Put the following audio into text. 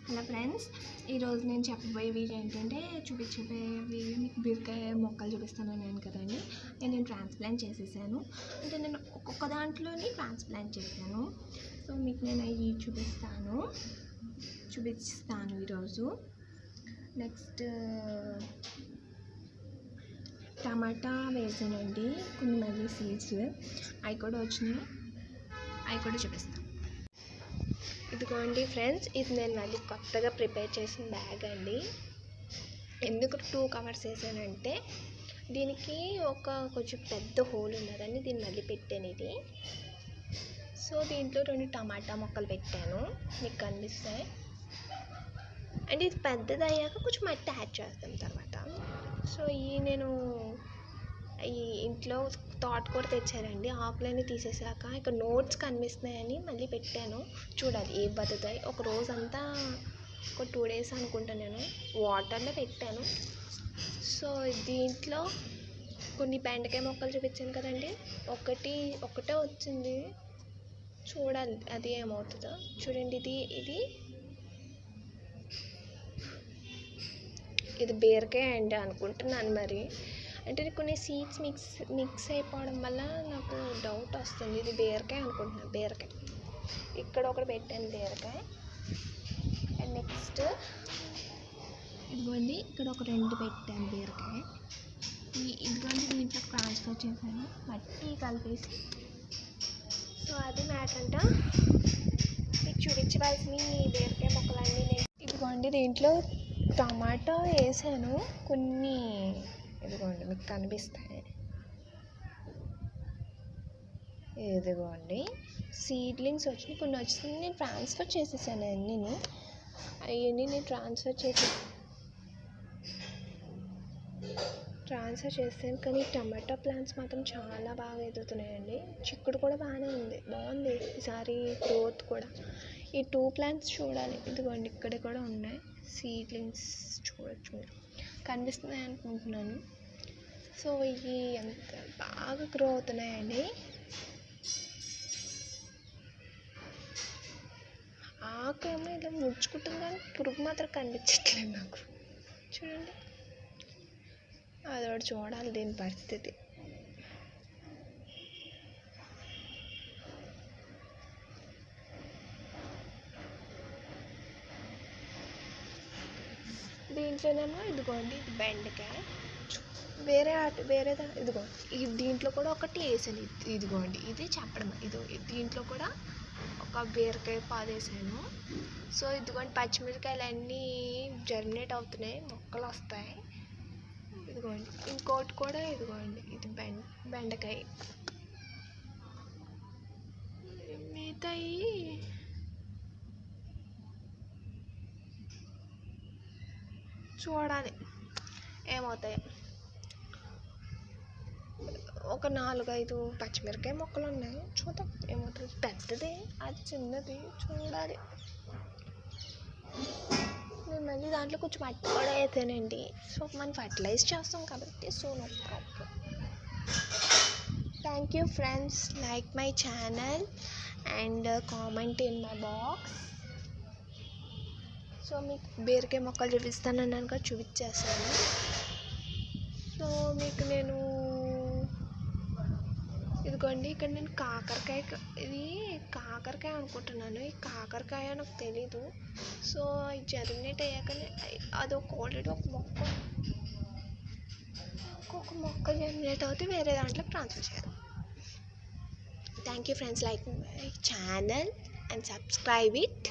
Hello friends, ఈరోజు నేను చెప్పబోయేవి ఏంటంటే చూపించబోయేవి మీకు బీరకాయ మొక్కలు చూపిస్తాను నేను కదండి. నేను ట్రాన్స్ప్లాంట్ చేసేసాను. అంటే నేను ఒక్కొక్క దాంట్లోని ట్రాన్స్ప్లాంట్ చేశాను. సో మీకు నేను అవి చూపిస్తాను ఈరోజు. నెక్స్ట్ టమాటా వేసానండి, కొన్ని మళ్ళీ సీడ్స్ అవి కూడా వచ్చినాయి, అవి కూడా చూపిస్తాను. ఇదిగోండి ఫ్రెండ్స్, ఇది నేను మళ్ళీ కొత్తగా ప్రిపేర్ చేసిన బ్యాగ్ అండి. ఎందుకు 2 కవర్స్ వేసానంటే దీనికి కొంచెం పెద్ద హోల్ ఉన్నదండి, దీన్ని మళ్ళీ పెట్టాను ఇది. సో దీంట్లో 2 టమాటా మొక్కలు పెట్టాను, మీకు కనిపిస్తాయి. అండ్ ఇది పెద్దది అయ్యాక కొంచెం మట్టి యాడ్ చేస్తాం తర్వాత. సో నేను ఈ ఇంట్లో తోటకూర తెచ్చారండి, ఆకులన్నీ తీసేసాక ఇక్కడ నోట్స్ కనిపిస్తున్నాయని మళ్ళీ పెట్టాను. చూడాలి ఏ బతుకుతాయి. ఒక రోజంతా ఒక 2 days అనుకుంటా నేను వాటర్లో పెట్టాను. సో దీంట్లో కొన్ని బెండకాయ మొక్కలు చూపించాను కదండి, ఒకటే వచ్చింది. చూడాలి అది ఏమవుతుందో. చూడండి, ఇది బీరకాయ అండి అనుకుంటున్నాను. మరి అంటే కొన్ని సీడ్స్ మిక్స్ అయిపోవడం వల్ల నాకు డౌట్ వస్తుంది. ఇది బీరకాయ అనుకుంటున్నాను, బీరకాయ. ఇక్కడ ఒకటి పెట్టాను బీరకాయ. అండ్ నెక్స్ట్ ఇదిగోండి, ఇక్కడ ఒక 2 పెట్టాను బీరకాయ. ఇదిగోండి దీంట్లో ట్రాన్స్ఫర్ చేశాను, మట్టి కలిపేసి. సో అది మ్యాటర్ అంట. మీకు చూపించవలసిన బీరకాయ మొక్కలన్నీ ఇదిగోండి దీంట్లో టమాటా వేసాను కొన్ని. ఇదిగోండి మీకు కనిపిస్తాయి. ఇదిగోండి సీడ్లింగ్స్ వచ్చినాయి, కొన్ని వచ్చినాయి. నేను ట్రాన్స్ఫర్ చేసేసాను అవన్నీ నేను ట్రాన్స్ఫర్ చేసాను. కానీ టమాటా ప్లాంట్స్ మాత్రం చాలా బాగా ఎదుగుతున్నాయండి. చిక్కుడు కూడా బాగుంది ఈసారి గ్రోత్ కూడా. ఈ 2 ప్లాంట్స్ చూడాలి. ఇదిగోండి ఇక్కడ కూడా ఉన్నాయి సీడ్లింగ్స్, చూడొచ్చు మీరు, కనిపిస్తున్నాయి అనుకుంటున్నాను. సో ఇవి ఎంత బాగా గ్రో అవుతున్నాయండి. ఆకేమో ఇలా ముడుచుకుంటుంది కానీ పురుగు మాత్రం కనిపించట్లేదు నాకు. చూడండి, అదొకటి చూడాలి దీని పరిస్థితి. దీంట్లోనేమో ఇదిగోండి ఇది బెండకాయ, వేరేదా. ఇదిగోండి దీంట్లో కూడా ఒకటి వేసాను. ఇదిగోండి ఇది చెప్పడం, దీంట్లో కూడా ఒక బీరకాయ పాదు వేసాను. సో ఇదిగోండి పచ్చిమిరకాయలు అన్నీ జర్మినేట్ అవుతున్నాయి, మొక్కలు వస్తాయి. ఇదిగోండి ఇంకోటి కూడా, ఇదిగోండి ఇది బెండకాయ. మిగతాయి చూడాలి ఏమవుతాయి. ఒక 4-5 పచ్చిమిరకాయ మొక్కలు ఉన్నాయి, చూద్దాం ఏమవుతుంది. పెద్దది అది చిన్నది, చూడాలి. నేను మళ్ళీ దాంట్లో కొంచెం మట్టి కూడా వేసానండి. సో మనం ఫర్టిలైజ్ చేస్తాం కాబట్టి so no problem. Thank you friends, like my channel and comment in my box. So మీకు బీరకాయ మొక్కలు చూపిస్తానన్నాను కదా, చూపించేస్తాను. సో మీకు నేను ఇదిగోండి ఇక్కడ నేను ఇది కాకరకాయ అనుకుంటున్నాను. ఈ కాకరకాయ నాకు తెలీదు. సో ఇది జర్మినేట్ అయ్యాకనే ఆల్రెడీ ఒక మొక్క జర్మినేట్ అవుతే వేరే దాంట్లో ట్రాన్స్ఫర్ చేయాలి. Thank you friends, like my channel and subscribe it.